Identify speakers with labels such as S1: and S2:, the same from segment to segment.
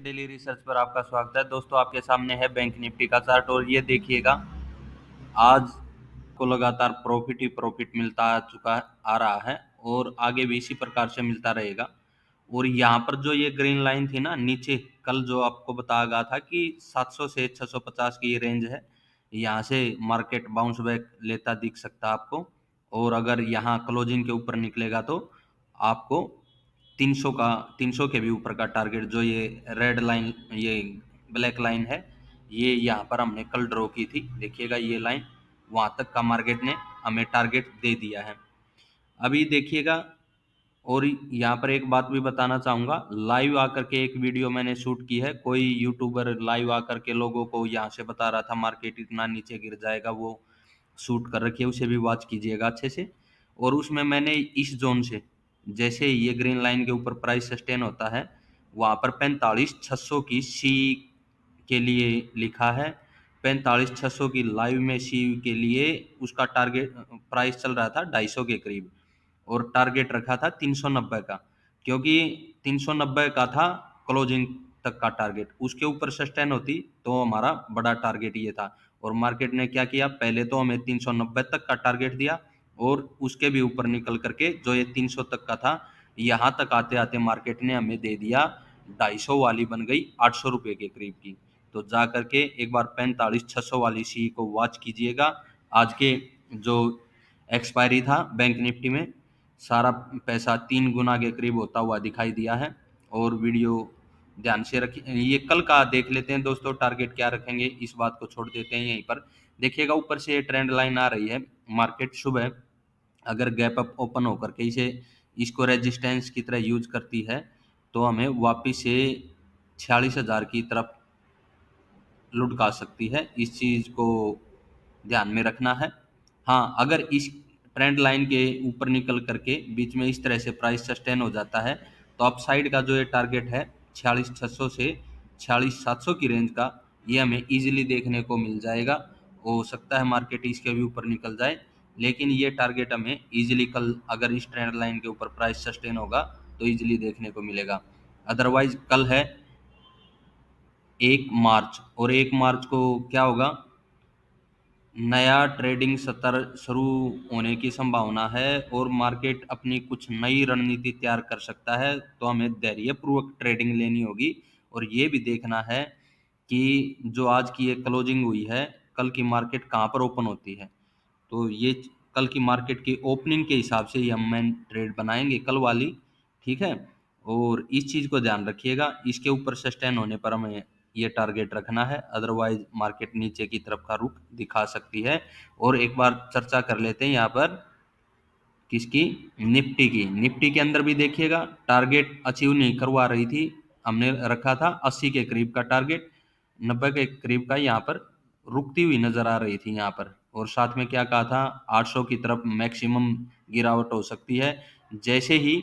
S1: Daily research पर आपका स्वागत है। दोस्तों, आपके सामने है बैंक निफ्टी का चार्ट और ये देखिएगा, आज को लगातार प्रॉफिट ही प्रॉफिट मिलता आ रहा है और आगे भी इसी प्रकार से मिलता रहेगा। और यहाँ पर जो ये ग्रीन लाइन थी ना नीचे, कल जो आपको बताया गया था कि 700 से 650 की रेंज है, यहाँ से मार्केट बाउंस बैक लेता दिख सकता है आपको। और अगर यहाँ क्लोजिंग के ऊपर निकलेगा तो आपको 300 के भी ऊपर का टारगेट, जो ये रेड लाइन, ये ब्लैक लाइन है, ये यहाँ पर हमने कल ड्रॉ की थी, देखिएगा ये लाइन, वहाँ तक का मार्केट ने हमें टारगेट दे दिया है। अभी देखिएगा, और यहाँ पर एक बात भी बताना चाहूँगा, लाइव आकर के एक वीडियो मैंने शूट की है, कोई यूट्यूबर लाइव आकर के लोगों को यहाँ से बता रहा था मार्केट इतना नीचे गिर जाएगा, वो शूट कर रखी है, उसे भी वॉच कीजिएगा अच्छे से। और उसमें मैंने इस जोन से, जैसे ये ग्रीन लाइन के ऊपर प्राइस सस्टेन होता है, वहाँ पर 45,600 की सी के लिए लिखा है। 45,600 की लाइव में सी के लिए उसका टारगेट प्राइस चल रहा था 250 के करीब, और टारगेट रखा था 390 का, क्योंकि 390 का था क्लोजिंग तक का टारगेट। उसके ऊपर सस्टेन होती तो हमारा बड़ा टारगेट ये था। और मार्केट ने क्या किया, पहले तो हमें 390 तक का टारगेट दिया और उसके भी ऊपर निकल करके जो ये 300 तक का था, यहाँ तक आते आते मार्केट ने हमें दे दिया 250 वाली, बन गई 800 रुपये के करीब की। तो जा करके एक बार 45,600 वाली सी को वॉच कीजिएगा। आज के जो एक्सपायरी था बैंक निफ्टी में, सारा पैसा 3 गुना के करीब होता हुआ दिखाई दिया है। और वीडियो ध्यान से रखिए, ये कल का देख लेते हैं दोस्तों, टारगेट क्या रखेंगे, इस बात को छोड़ देते हैं यहीं पर। देखिएगा ऊपर से ट्रेंड लाइन आ रही है, मार्केट सुबह अगर गैप अप ओपन होकर के इसको रेजिस्टेंस की तरह यूज करती है तो हमें वापिस से 46,000 की तरफ लुढ़का सकती है, इस चीज़ को ध्यान में रखना है। हाँ, अगर इस ट्रेंड लाइन के ऊपर निकल करके बीच में इस तरह से प्राइस सस्टेन हो जाता है तो अपसाइड का जो ये टारगेट है 46,600 से 46,700 की रेंज का, ये हमें इजीली देखने को मिल जाएगा। हो सकता है मार्केट इसके भी ऊपर निकल जाए, लेकिन ये टारगेट हमें इजीली कल अगर इस ट्रेंड लाइन के ऊपर प्राइस सस्टेन होगा तो इजीली देखने को मिलेगा। अदरवाइज कल है 1 मार्च, और 1 मार्च को क्या होगा, नया ट्रेडिंग सत्र शुरू होने की संभावना है और मार्केट अपनी कुछ नई रणनीति तैयार कर सकता है। तो हमें धैर्यपूर्वक ट्रेडिंग लेनी होगी और ये भी देखना है कि जो आज की ये क्लोजिंग हुई है, कल की मार्केट कहाँ पर ओपन होती है। तो ये कल की मार्केट की ओपनिंग के हिसाब से ही हम मेन ट्रेड बनाएंगे कल वाली, ठीक है। और इस चीज़ को ध्यान रखिएगा, इसके ऊपर सस्टेन होने पर हमें ये टारगेट रखना है, अदरवाइज मार्केट नीचे की तरफ का रुख दिखा सकती है। और एक बार चर्चा कर लेते हैं यहाँ पर किसकी, निफ्टी की। निफ्टी के अंदर भी देखिएगा, टारगेट अचीव नहीं करवा रही थी, हमने रखा था 80 के करीब का टारगेट, 90 के करीब का यहाँ पर रुकती हुई नजर आ रही थी यहाँ पर। और साथ में क्या कहा था, 800 की तरफ मैक्सिमम गिरावट हो सकती है। जैसे ही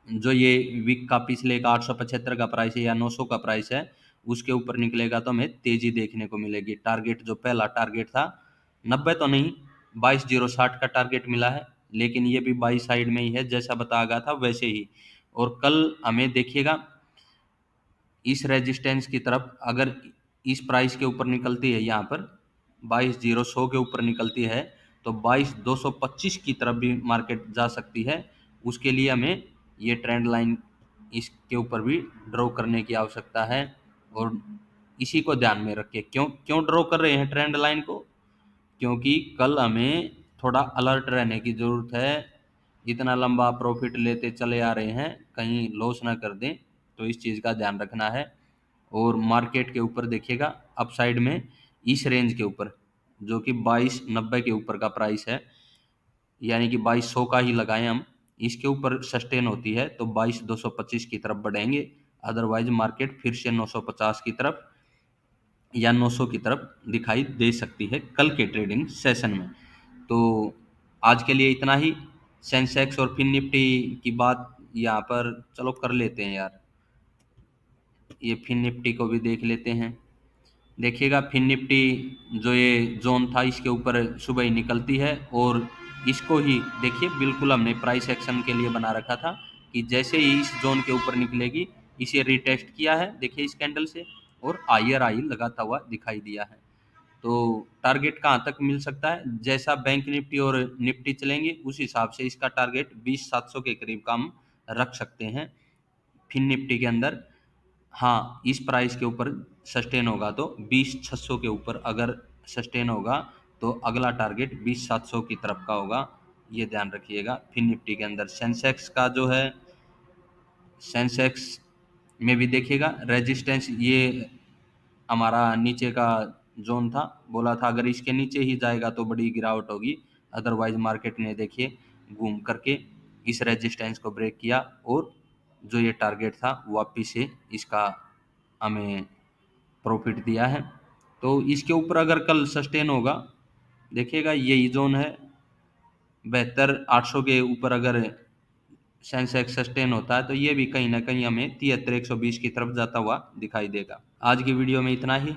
S1: जो ये वीक का पिछले का 875 का प्राइस है या 900 का प्राइस है, उसके ऊपर निकलेगा तो हमें तेजी देखने को मिलेगी। टारगेट जो पहला टारगेट था 90 तो नहीं, 22,060 का टारगेट मिला है, लेकिन ये भी बाई साइड में ही है, जैसा बताया गया था वैसे ही। और कल हमें देखिएगा इस रेजिस्टेंस की तरफ अगर इस प्राइस के ऊपर निकलती है, यहाँ पर 22,000 के ऊपर निकलती है तो 22,225 की तरफ भी मार्केट जा सकती है। उसके लिए हमें ये ट्रेंड लाइन इसके ऊपर भी ड्रॉ करने की आवश्यकता है। और इसी को ध्यान में रख के, क्यों क्यों ड्रॉ कर रहे हैं ट्रेंड लाइन को, क्योंकि कल हमें थोड़ा अलर्ट रहने की ज़रूरत है। इतना लंबा प्रॉफिट लेते चले आ रहे हैं, कहीं लॉस ना कर दें, तो इस चीज़ का ध्यान रखना है। और मार्केट के ऊपर देखिएगा अपसाइड में इस रेंज के ऊपर, जो कि 2290 के ऊपर का प्राइस है, यानी कि 2200 का ही लगाएं हम, इसके ऊपर सस्टेन होती है तो 22,225 की तरफ बढ़ेंगे। अदरवाइज मार्केट फिर से 950 की तरफ या 900 की तरफ दिखाई दे सकती है कल के ट्रेडिंग सेशन में। तो आज के लिए इतना ही। सेंसेक्स और फिन निफ्टी की बात यहाँ पर चलो कर लेते हैं यार, ये फिन निफ्टी को भी देख लेते हैं। देखिएगा फिन निफ्टी जो ये जोन था इसके ऊपर सुबह ही निकलती है, और इसको ही देखिए बिल्कुल हमने प्राइस एक्शन के लिए बना रखा था कि जैसे ही इस जोन के ऊपर निकलेगी इसे रिटेस्ट किया है, देखिए इस कैंडल से, और हायर हाई लगाता हुआ दिखाई दिया है। तो टारगेट कहाँ तक मिल सकता है, जैसा बैंक निफ्टी और निफ्टी चलेंगे उस हिसाब से इसका टारगेट 20,700 के करीब का हम रख सकते हैं फिन निफ्टी के अंदर। हाँ, इस प्राइस के ऊपर सस्टेन होगा तो 20,600 के ऊपर अगर सस्टेन होगा तो अगला टारगेट 20,700 की तरफ का होगा, ये ध्यान रखिएगा। फिन निफ्टी के अंदर सेंसेक्स का जो है, सेंसेक्स में भी देखिएगा रेजिस्टेंस, ये हमारा नीचे का जोन था, बोला था अगर इसके नीचे ही जाएगा तो बड़ी गिरावट होगी, अदरवाइज मार्केट ने देखिए घूम करके इस रेजिस्टेंस को ब्रेक किया और जो ये टारगेट था वापिस से इसका हमें प्रॉफिट दिया है। तो इसके ऊपर अगर कल सस्टेन होगा, देखिएगा यही जोन है 72,800 के ऊपर अगर सेंसेक्स सस्टेन होता है तो ये भी कहीं ना कहीं हमें 73,120 की तरफ जाता हुआ दिखाई देगा। आज की वीडियो में इतना ही।